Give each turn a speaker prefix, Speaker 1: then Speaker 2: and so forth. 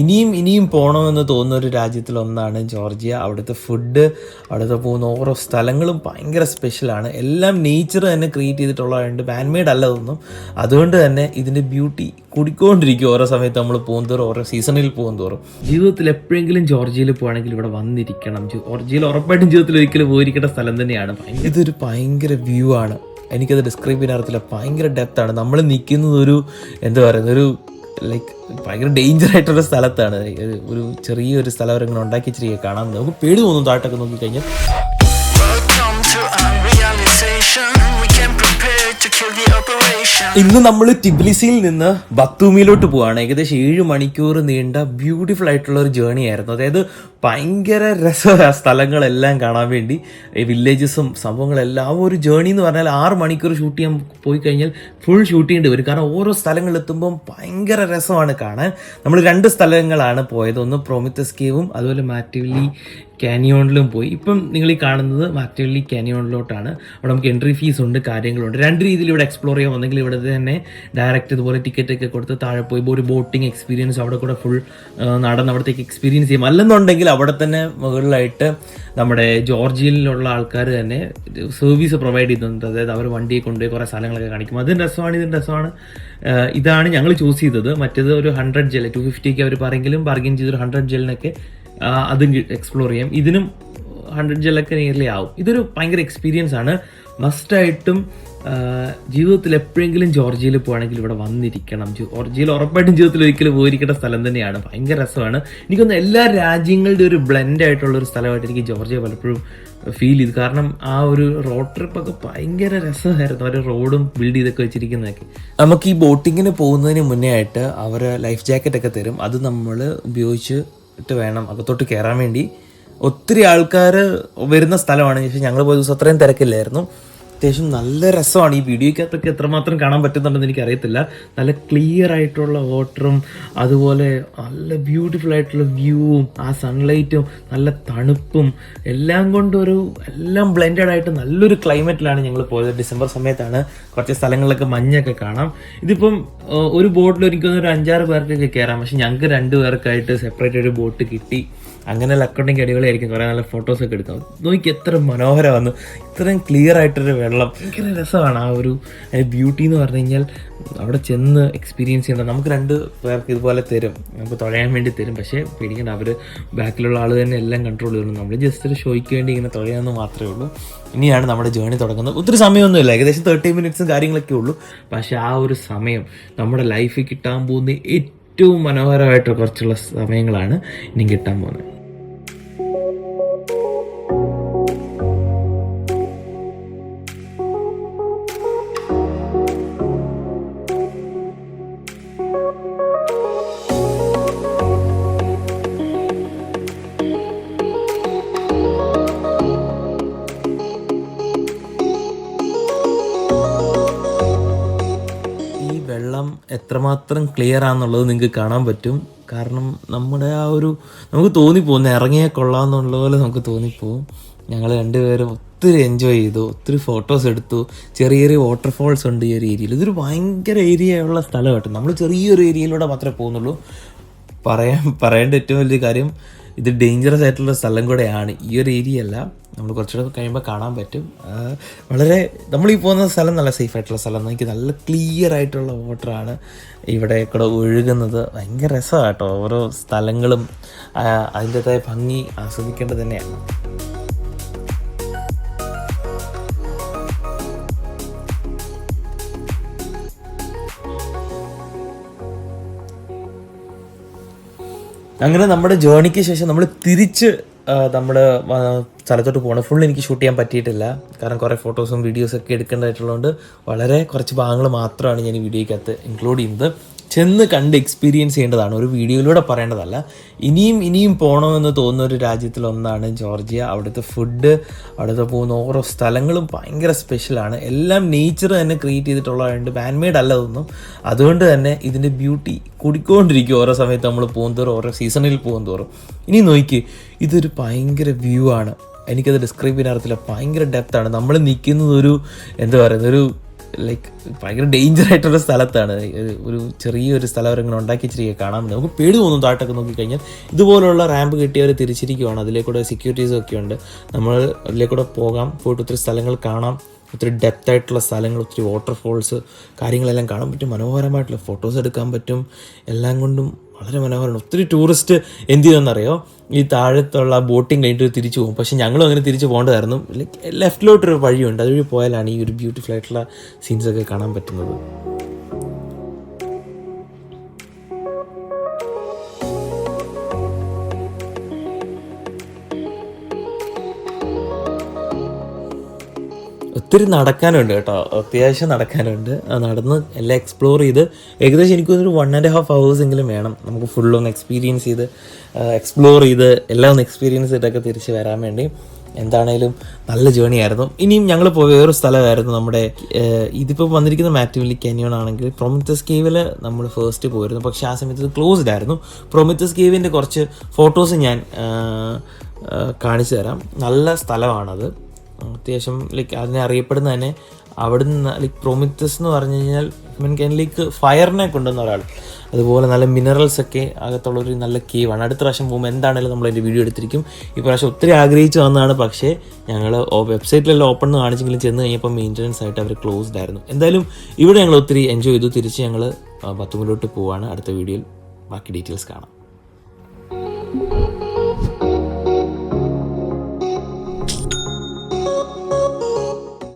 Speaker 1: ഇനിയും പോകണമെന്ന് തോന്നുന്ന ഒരു രാജ്യത്തിലൊന്നാണ് ജോർജിയ. അവിടുത്തെ ഫുഡ്, അവിടുത്തെ പോകുന്ന ഓരോ സ്ഥലങ്ങളും ഭയങ്കര സ്പെഷ്യലാണ്. എല്ലാം നേച്ചർ തന്നെ ക്രിയേറ്റ് ചെയ്തിട്ടുള്ളതുകൊണ്ട് മാൻമെയ്ഡ് അല്ല ഇതൊന്നും. അതുകൊണ്ട് തന്നെ ഇതിൻ്റെ ബ്യൂട്ടി കൂടിക്കൊണ്ടിരിക്കും ഓരോ സമയത്ത് നമ്മൾ പോകുന്തോറും, ഓരോ സീസണിൽ പോകുന്തോറും. ജീവിതത്തിൽ എപ്പോഴെങ്കിലും ജോർജിയയിൽ പോകുകയാണെങ്കിൽ ഇവിടെ വന്നിരിക്കണം. ജോർജിയയിൽ ഉറപ്പായിട്ടും ജീവിതത്തിൽ ഒരിക്കലും പോയിരിക്കേണ്ട സ്ഥലം തന്നെയാണ്. ഇതൊരു ഭയങ്കര വ്യൂ ആണ്. എനിക്കത് ഡിസ്ക്രൈബ് ചെയ്യാൻ അറിയത്തില്ല. ഭയങ്കര ഡെപ്താണ്. നമ്മൾ നിൽക്കുന്നത് ഒരു എന്താ പറയുന്നത്, ഒരു ലൈക്ക് ഭയങ്കര ഡേഞ്ചർ ആയിട്ടുള്ള സ്ഥലത്താണ്. ഒരു ചെറിയൊരു സ്ഥലം അവരങ്ങനെ ഉണ്ടാക്കി വെച്ചിരിക്കുക. കാണാൻ നമുക്ക് പേടി തോന്നും താഴത്തൊക്കെ നോക്കിക്കഴിഞ്ഞാൽ. ഇന്ന് നമ്മൾ ടിബ്ലിസിയിൽ നിന്ന് ബത്തൂമിയിലോട്ട് പോവാണ്. ഏകദേശം 7 മണിക്കൂർ നീണ്ട ബ്യൂട്ടിഫുൾ ആയിട്ടുള്ള ഒരു ജേർണി ആയിരുന്നു. അതായത് ഭയങ്കര രസമായ സ്ഥലങ്ങളെല്ലാം കാണാൻ വേണ്ടി, വില്ലേജസും സംഭവങ്ങളെല്ലാം. ആ ഒരു ജേർണി എന്ന് പറഞ്ഞാൽ 6 മണിക്കൂർ ഷൂട്ട് ചെയ്യാൻ പോയി കഴിഞ്ഞാൽ ഫുൾ ഷൂട്ട് ചെയ്യേണ്ടി വരും. കാരണം ഓരോ സ്ഥലങ്ങളെത്തുമ്പം ഭയങ്കര രസമാണ് കാണാൻ. നമ്മൾ 2 സ്ഥലങ്ങളാണ് പോയത്. ഒന്ന് പ്രോമിത്തസ് കേവും അതുപോലെ മാറ്റിവല്ലി കാനിയോണിലും പോയി. ഇപ്പം നിങ്ങൾ ഈ കാണുന്നത് മാറ്റിവല്ലി കാനിയോണിലോട്ടാണ്. അവിടെ നമുക്ക് എൻട്രി ഫീസ് ഉണ്ട്, കാര്യങ്ങളുണ്ട്. 2 രീതിയിൽ ഇവിടെ എക്സ്പ്ലോർ ചെയ്യാൻ വന്നെങ്കിൽ ഇവിടെ തന്നെ ഡയറക്റ്റ് ഇതുപോലെ ടിക്കറ്റൊക്കെ കൊടുത്ത് താഴെ പോയി ഒരു ബോട്ടിങ് എക്സ്പീരിയൻസ് അവിടെ കൂടെ ഫുൾ നടന്ന് അവിടത്തേക്ക് എക്സ്പീരിയൻസ് ചെയ്യും. അല്ലെന്നുണ്ടെങ്കിൽ അവിടെ തന്നെ മുകളിലായിട്ട് നമ്മുടെ ജോർജിയയിലുള്ള ആൾക്കാർ തന്നെ സർവീസ് പ്രൊവൈഡ് ചെയ്യുന്നുണ്ട്. അതായത് അവർ വണ്ടിയെ കൊണ്ടുപോയി കുറേ സ്ഥലങ്ങളൊക്കെ കാണിക്കും. അതിന് രസമാണ്, ഇതിന് രസമാണ്. ഇതാണ് ഞങ്ങൾ ചൂസ് ചെയ്തത്. മറ്റേത് ഒരു 100 ജെൽ 250 അവർ പറയെങ്കിലും ബാർഗെയിൻ ചെയ്തൊരു 100 ജെല്ലിനൊക്കെ അതും എക്സ്പ്ലോർ ചെയ്യാം. ഇതിനും 100 ജെല്ലൊക്കെ നിയർലി ആവും. ഇതൊരു ഭയങ്കര എക്സ്പീരിയൻസ് ആണ്. മസ്റ്റായിട്ടും ജീവിതത്തിൽ എപ്പോഴെങ്കിലും ജോർജിയയിൽ പോകുകയാണെങ്കിൽ ഇവിടെ വന്നിരിക്കണം. ജോർജിയയിൽ ഉറപ്പായിട്ടും ജീവിതത്തിൽ ഒരിക്കലും പോയിരിക്കേണ്ട സ്ഥലം തന്നെയാണ്. ഭയങ്കര രസമാണ്. എനിക്കൊന്ന് എല്ലാ രാജ്യങ്ങളുടെ ഒരു ബ്ലെൻഡ് ആയിട്ടുള്ള ഒരു സ്ഥലമായിട്ട് എനിക്ക് ജോർജിയ പലപ്പോഴും ഫീൽ ചെയ്തു. കാരണം ആ ഒരു റോഡ് ട്രിപ്പൊക്കെ ഭയങ്കര രസമായിരുന്നു. അവർ റോഡും ബിൽഡ് ചെയ്തൊക്കെ വെച്ചിരിക്കുന്നതൊക്കെ. നമുക്ക് ഈ ബോട്ടിങ്ങിന് പോകുന്നതിന് മുന്നേ ആയിട്ട് അവർ ലൈഫ് ജാക്കറ്റൊക്കെ തരും. അത് നമ്മൾ ഉപയോഗിച്ചിട്ട് വേണം അകത്തോട്ട് കയറാൻ വേണ്ടി. ഒത്തിരി ആൾക്കാർ വരുന്ന സ്ഥലമാണ്. പക്ഷേ ഞങ്ങൾ പോയ ദിവസം അത്രയും തിരക്കില്ലായിരുന്നു. അത്യാവശ്യം നല്ല രസമാണ്. ഈ വീഡിയോയ്ക്കകത്തൊക്കെ എത്രമാത്രം കാണാൻ പറ്റുന്നുണ്ടെന്ന് എനിക്കറിയത്തില്ല. നല്ല ക്ലിയർ ആയിട്ടുള്ള വാട്ടറും അതുപോലെ നല്ല ബ്യൂട്ടിഫുൾ ആയിട്ടുള്ള വ്യൂവും ആ സൺലൈറ്റും നല്ല തണുപ്പും എല്ലാം കൊണ്ടൊരു എല്ലാം ബ്ലെൻഡഡ് ആയിട്ട് നല്ലൊരു ക്ലൈമറ്റിലാണ് ഞങ്ങൾ പോയത്. ഡിസംബർ സമയത്താണ്. കുറച്ച് സ്ഥലങ്ങളിലൊക്കെ മഞ്ഞൊക്കെ കാണാം. ഇതിപ്പം ഒരു ബോട്ടിൽ എനിക്കൊന്ന് ഒരു 5-6 പേർക്കൊക്കെ കയറാം. പക്ഷെ ഞങ്ങൾക്ക് 2 പേർക്കായിട്ട് സെപ്പറേറ്റ് ഒരു ബോട്ട് കിട്ടി. അങ്ങനെ ലക്കൗണ്ടിങ് അടിപൊളിയായിരിക്കും. കുറേ നല്ല ഫോട്ടോസൊക്കെ എടുക്കാം. നോക്കി എത്ര മനോഹരമാണ്. ഇത്രയും ക്ലിയർ ആയിട്ടൊരു വെള്ളം. ഭയങ്കര രസമാണ്. ആ ഒരു ബ്യൂട്ടി എന്ന് പറഞ്ഞു കഴിഞ്ഞാൽ അവിടെ ചെന്ന് എക്സ്പീരിയൻസ് ചെയ്യണം. നമുക്ക് 2 പേർക്ക് ഇതുപോലെ തരും, നമുക്ക് തുഴയാൻ വേണ്ടി തരും. പക്ഷേ പേടിക്കേണ്ട, അവർ ബാക്കിലുള്ള ആൾ തന്നെ എല്ലാം കൺട്രോൾ ചെയ്യുന്നു. നമ്മൾ ജസ്റ്റ് ഒരു ഷോയ്ക്ക് വേണ്ടി ഇങ്ങനെ തുഴയാമെന്ന് മാത്രമേ ഉള്ളൂ. ഇനിയാണ് നമ്മുടെ ജേർണി തുടങ്ങുന്നത്. ഒത്തിരി സമയമൊന്നുമില്ല, ഏകദേശം 30 മിനിറ്റ്സും കാര്യങ്ങളൊക്കെ ഉള്ളൂ. പക്ഷേ ആ ഒരു സമയം നമ്മുടെ ലൈഫിൽ കിട്ടാൻ പോകുന്ന ഏറ്റവും മനോഹരമായിട്ട് കുറച്ചുള്ള സമയങ്ങളാണ് ഇനി കിട്ടാൻ പോകുന്നത്. വെള്ളം എത്രമാത്രം ക്ലിയർ ആണെന്നുള്ളത് നിങ്ങൾക്ക് കാണാൻ പറ്റും. കാരണം നമ്മുടെ ആ ഒരു നമുക്ക് തോന്നിപ്പോകും ഇറങ്ങിയാൽ കൊള്ളാമെന്നുള്ള പോലെ നമുക്ക് തോന്നിപ്പോവും. ഞങ്ങൾ 2 പേരും ഒത്തിരി എൻജോയ് ചെയ്തു, ഒത്തിരി ഫോട്ടോസ് എടുത്തു. ചെറിയ ചെറിയ വാട്ടർഫോൾസ് ഉണ്ട് ഈ ഒരു ഏരിയയിൽ. ഇതൊരു ഭയങ്കര ഏരിയ ഉള്ള സ്ഥലം കേട്ടോ. നമ്മൾ ചെറിയൊരു ഏരിയയിലൂടെ മാത്രമേ പോകുന്നുള്ളൂ. പറയേണ്ട ഏറ്റവും വലിയ കാര്യം, ഇത് ഡേഞ്ചറസ് ആയിട്ടുള്ള സ്ഥലം കൂടെയാണ്. ഈ ഒരു ഏരിയ അല്ല, നമ്മൾ കുറച്ചുകൂടെ കഴിയുമ്പോൾ കാണാൻ പറ്റും. വളരെ നമ്മളീ പോകുന്ന സ്ഥലം നല്ല സേഫ് ആയിട്ടുള്ള സ്ഥലം. എനിക്ക് നല്ല ക്ലിയർ ആയിട്ടുള്ള വാട്ടറാണ് ഇവിടെ കൂടെ ഒഴുകുന്നത്. ഭയങ്കര രസമാണ് കേട്ടോ. ഓരോ സ്ഥലങ്ങളും അതിൻ്റെതായ ഭംഗി ആസ്വദിക്കേണ്ടത് തന്നെയാണ്. അങ്ങനെ നമ്മുടെ ജേർണിക്ക് ശേഷം നമ്മൾ തിരിച്ച് നമ്മുടെ സ്ഥലത്തോട്ട് പോകണം. ഫുൾ എനിക്ക് ഷൂട്ട് ചെയ്യാൻ പറ്റിയിട്ടില്ല. കാരണം കുറേ ഫോട്ടോസും വീഡിയോസൊക്കെ എടുക്കേണ്ടതായിട്ടുള്ളതുകൊണ്ട് വളരെ കുറച്ച് ഭാഗങ്ങൾ മാത്രമാണ് ഞാൻ ഈ വീഡിയോയ്ക്കകത്ത് ഇൻക്ലൂഡ് ചെയ്യുന്നത്. ചെന്ന് കണ്ട് എക്സ്പീരിയൻസ് ചെയ്യേണ്ടതാണ്, ഒരു വീഡിയോയിലൂടെ പറയേണ്ടതല്ല. ഇനിയും പോകണമെന്ന് തോന്നുന്ന ഒരു രാജ്യത്തിലൊന്നാണ് ജോർജിയ. അവിടുത്തെ ഫുഡ്, അവിടുത്തെ പോകുന്ന ഓരോ സ്ഥലങ്ങളും ഭയങ്കര സ്പെഷ്യലാണ്. എല്ലാം നേച്ചർ തന്നെ ക്രിയേറ്റ് ചെയ്തിട്ടുള്ളതുകൊണ്ട് മാൻമെയ്ഡ് അല്ല ഇതൊന്നും. അതുകൊണ്ട് തന്നെ ഇതിൻ്റെ ബ്യൂട്ടി കൂടിക്കൊണ്ടിരിക്കും ഓരോ സമയത്ത് നമ്മൾ പോകുന്തോറും, ഓരോ സീസണിൽ പോകുന്തോറും. ഇനി നോക്കി, ഇതൊരു ഭയങ്കര വ്യൂ ആണ്. എനിക്കത് ഡിസ്ക്രൈബ് ചെയ്യാൻ അറിയത്തില്ല. ഭയങ്കര ഡെപ്താണ്. നമ്മൾ നിൽക്കുന്നത് ഒരു എന്താ പറയുന്നത്, ഒരു ലൈക്ക് ഭയങ്കര ഡേഞ്ചർ ആയിട്ടുള്ള സ്ഥലത്താണ്. ഒരു ചെറിയൊരു സ്ഥലം അവരിങ്ങനെ ഉണ്ടാക്കി വെച്ചിരിക്കുക കാണാൻ വേണ്ടി. നമുക്ക് പേടി തോന്നും താഴോട്ടൊക്കെ നോക്കിക്കഴിഞ്ഞാൽ. ഇതുപോലുള്ള റാമ്പ് കിട്ടിയവർ തിരിച്ചിരിക്കുവാണ്. അതിലേക്കൂടെ സെക്യൂരിറ്റീസും ഒക്കെ ഉണ്ട്. നമ്മൾ അതിലേക്കൂടെ പോകാം, പോയിട്ട് ഒത്തിരി സ്ഥലങ്ങൾ കാണാം. ഒത്തിരി ഡെപ്ത് ആയിട്ടുള്ള സ്ഥലങ്ങൾ, ഒത്തിരി വാട്ടർഫോൾസ് കാര്യങ്ങളെല്ലാം കാണാൻ പറ്റും. മനോഹരമായിട്ടുള്ള ഫോട്ടോസ് എടുക്കാൻ പറ്റും. എല്ലാം കൊണ്ടും വളരെ മനോഹരമാണ്. ഒത്തിരി ടൂറിസ്റ്റ് എന്ത് ചെയ്തെന്നറിയോ, ഈ താഴത്തുള്ള ബോട്ടിങ് കഴിഞ്ഞിട്ട് തിരിച്ചു പോകും. പക്ഷേ ഞങ്ങളും അങ്ങനെ തിരിച്ചു പോകേണ്ടതായിരുന്നു. ലൈക്ക് ലെഫ്റ്റിലോട്ടൊരു വഴിയുണ്ട്, അതുവഴി പോയാലാണ് ഈ ഒരു ബ്യൂട്ടിഫുൾ ആയിട്ടുള്ള സീൻസൊക്കെ കാണാൻ പറ്റുന്നത്. ഒത്തിരി നടക്കാനുണ്ട് കേട്ടോ, അത്യാവശ്യം നടക്കാനുണ്ട്. നടന്ന് എല്ലാം എക്സ്പ്ലോർ ചെയ്ത് ഏകദേശം എനിക്കൊരു 1.5 hours എങ്കിലും വേണം നമുക്ക് ഫുള്ളൊന്ന് എക്സ്പീരിയൻസ് ചെയ്ത് എക്സ്പ്ലോർ ചെയ്ത് എല്ലാം ഒന്ന് എക്സ്പീരിയൻസ് ചെയ്തിട്ടൊക്കെ തിരിച്ച് വരാൻ വേണ്ടി. എന്താണേലും നല്ല ജേണി ആയിരുന്നു. ഇനിയും ഞങ്ങൾ പോയ വേറൊരു സ്ഥലമായിരുന്നു നമ്മുടെ ഇതിപ്പോൾ വന്നിരിക്കുന്ന മാറ്റുവല്ലി കാനിയോൺ ആണെങ്കിൽ പ്രൊമിത്തസ് കേവിൽ നമ്മൾ ഫസ്റ്റ് പോയിരുന്നു. പക്ഷേ ആ സമയത്ത് ക്ലോസ്ഡ് ആയിരുന്നു. പ്രൊമിത്തസ് കേവിൻ്റെ കുറച്ച് ഫോട്ടോസ് ഞാൻ കാണിച്ചു തരാം. നല്ല സ്ഥലമാണത്. അത്യാവശ്യം ലൈക്ക് അതിനെ അറിയപ്പെടുന്ന തന്നെ അവിടുന്ന് ലൈക്ക് പ്രൊമിത്തസ് എന്ന് പറഞ്ഞു കഴിഞ്ഞാൽ ലൈക്ക് ഫയറിനെ കൊണ്ടുവന്ന ഒരാൾ. അതുപോലെ നല്ല മിനറൽസ് ഒക്കെ അകത്തുള്ളൊരു നല്ല കേവാണ്. അടുത്ത പ്രാവശ്യം പോകുമ്പോൾ എന്താണെങ്കിലും നമ്മളതിൻ്റെ വീഡിയോ എടുത്തിരിക്കും. ഈ പ്രാവശ്യം ഒത്തിരി ആഗ്രഹിച്ച് വന്നതാണ്. പക്ഷേ ഞങ്ങൾ വെബ്സൈറ്റിലെല്ലാം ഓപ്പൺ എന്ന് കാണിച്ചെങ്കിലും ചെന്ന് കഴിഞ്ഞപ്പോൾ മെയിൻ്റനൻസ് ആയിട്ട് അവർ ക്ലോസ്ഡ് ആയിരുന്നു. എന്തായാലും ഇവിടെ ഞങ്ങൾ ഒത്തിരി എൻജോയ് ചെയ്തു. തിരിച്ച് ഞങ്ങൾ ബത്തുമിലോട്ട് പോവാണ്. അടുത്ത വീഡിയോയിൽ ബാക്കി ഡീറ്റെയിൽസ് കാണാം.